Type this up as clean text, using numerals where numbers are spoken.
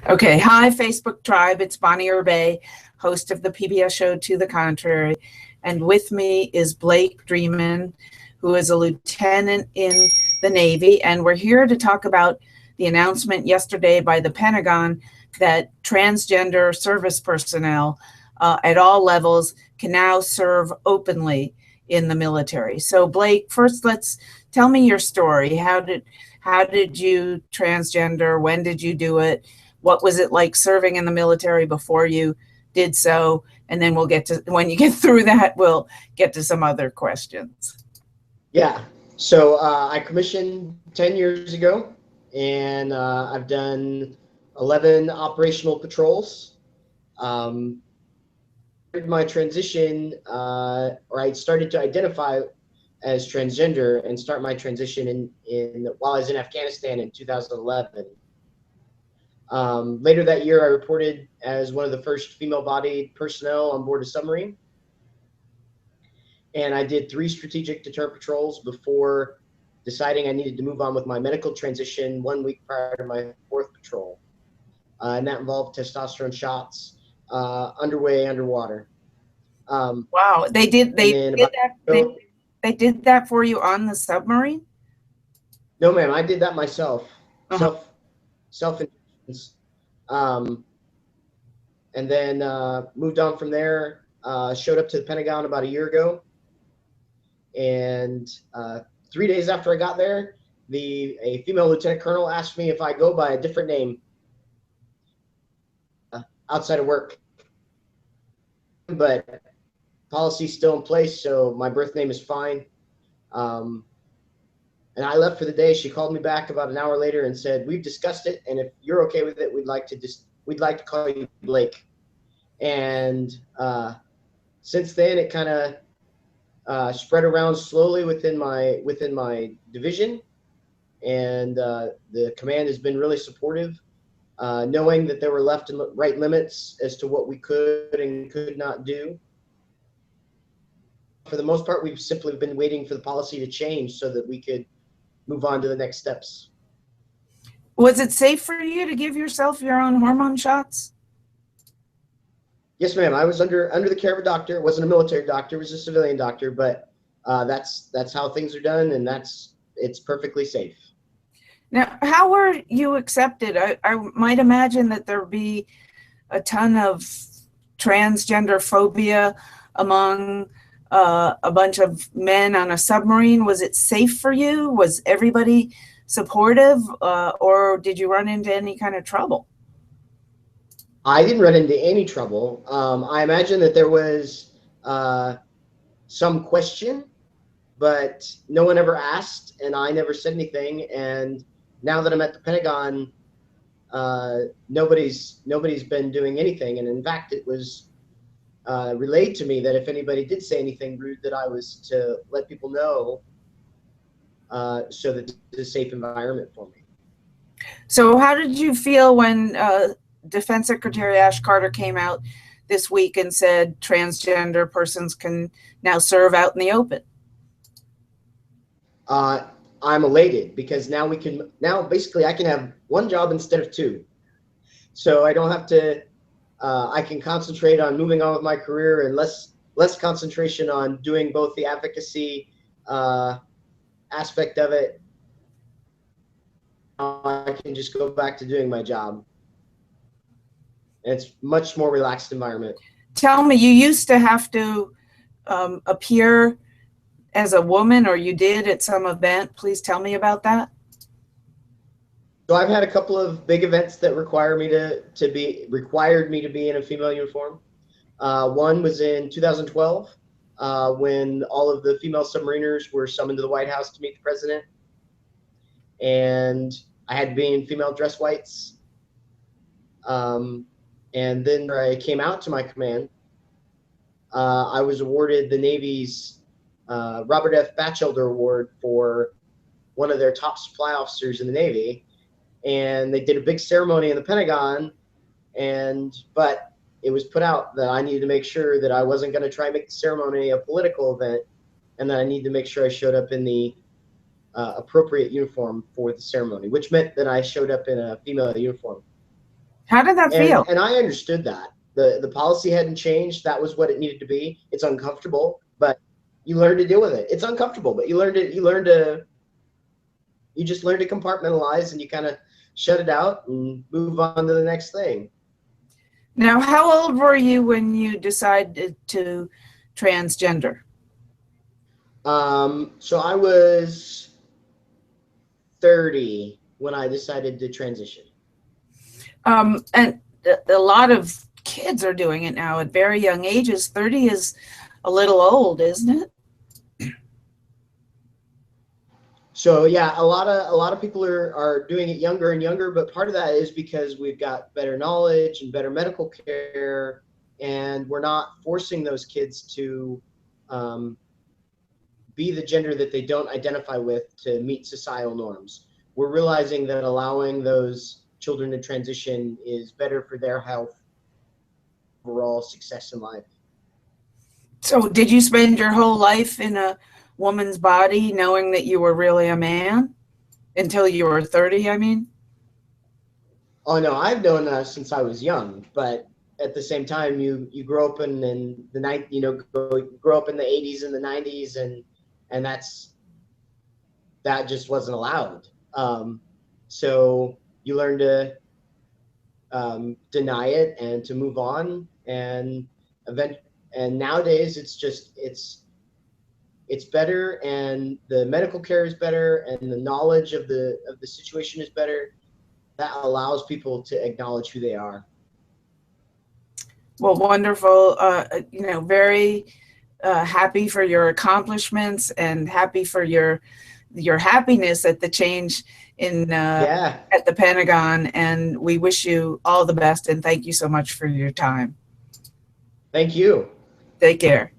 Okay, hi Facebook Tribe, it's Bonnie Urbay, host of the PBS show To the Contrary, and with me is Blake Dremann, who is a lieutenant in the Navy, and we're here to talk about the announcement yesterday by the Pentagon that transgender service personnel at all levels can now serve openly in the military. So Blake, first tell me your story. How did you transgender? When did you do it? What was it like serving in the military before you did so? And then we'll get to, when you get through that, we'll get to some other questions. Yeah, so I commissioned 10 years ago, and I've done 11 operational patrols. My transition, or I started to identify as transgender and start my transition while I was in Afghanistan in 2011. Later that year, I reported as one of the first female-bodied personnel on board a submarine. And I did 3 strategic deterrent patrols before deciding I needed to move on with my medical transition 1 week prior to my 4th patrol. And that involved testosterone shots, underwater. Wow, they did that for you on the submarine? No, ma'am, I did that myself. Self-injections. And then moved on from there, showed up to the Pentagon about a year ago. And 3 days after I got there, a female lieutenant colonel asked me if I go by a different name outside of work. But policy's still in place, so my birth name is fine. And I left for the day. She called me back about an hour later and said, "We've discussed it, and if you're okay with it, we'd like to call you Blake." And since then, it kind of spread around slowly within my division, and the command has been really supportive, knowing that there were left and right limits as to what we could and could not do. For the most part, we've simply been waiting for the policy to change so that we could move on to the next steps. Was it safe for you to give yourself your own hormone shots? Yes, ma'am. I was under the care of a doctor. It wasn't a military doctor; it was a civilian doctor. But that's how things are done, and it's perfectly safe. Now, how were you accepted? I might imagine that there'd be a ton of transgender phobia among a bunch of men on a submarine. Was it safe for you? Was everybody supportive, or did you run into any kind of trouble? I didn't run into any trouble. I imagine that there was some question, but no one ever asked, and I never said anything. And now that I'm at the Pentagon, nobody's been doing anything. And in fact, it was relayed to me that if anybody did say anything rude, that I was to let people know, so that it's a safe environment for me. So how did you feel when Defense Secretary Ash Carter came out this week and said transgender persons can now serve out in the open? I'm elated because now basically I can have one job instead of 2. So I don't have to, I can concentrate on moving on with my career and less concentration on doing both the advocacy aspect of it. I can just go back to doing my job. And it's much more relaxed environment. Tell me, you used to have to appear as a woman, or you did at some event. Please tell me about that. So I've had a couple of big events that required me to be in a female uniform. One was in 2012 when all of the female submariners were summoned to the White House to meet the president, and I had to be in female dress whites. And then I came out to my command. I was awarded the Navy's Robert F. Batchelder Award for one of their top supply officers in the Navy. And they did a big ceremony in the Pentagon, but it was put out that I needed to make sure that I wasn't going to try and make the ceremony a political event, and that I needed to make sure I showed up in the appropriate uniform for the ceremony, which meant that I showed up in a female uniform. How did that feel? And I understood that. The policy hadn't changed. That was what it needed to be. It's uncomfortable, but you learn to deal with it. It's uncomfortable, but you just learn to compartmentalize, and you kind of shut it out and move on to the next thing. Now, how old were you when you decided to transgender? So I was 30 when I decided to transition. And a lot of kids are doing it now at very young ages. 30 is a little old, isn't it? So yeah, a lot of people are doing it younger and younger, but part of that is because we've got better knowledge and better medical care, and we're not forcing those kids to be the gender that they don't identify with to meet societal norms. We're realizing that allowing those children to transition is better for their health, overall success in life. So did you spend your whole life in a woman's body knowing that you were really a man until you were 30, I mean? Oh no, I've known since I was young, but at the same time, you grow up in the night, grow up in the 80s and the 90s, and that just wasn't allowed. So you learn to deny it and to move on, and nowadays it's better, and the medical care is better, and the knowledge of the situation is better. That allows people to acknowledge who they are. Well, wonderful. Very happy for your accomplishments and happy for your happiness at the change in at the Pentagon. And we wish you all the best, and thank you so much for your time. Thank you. Take care.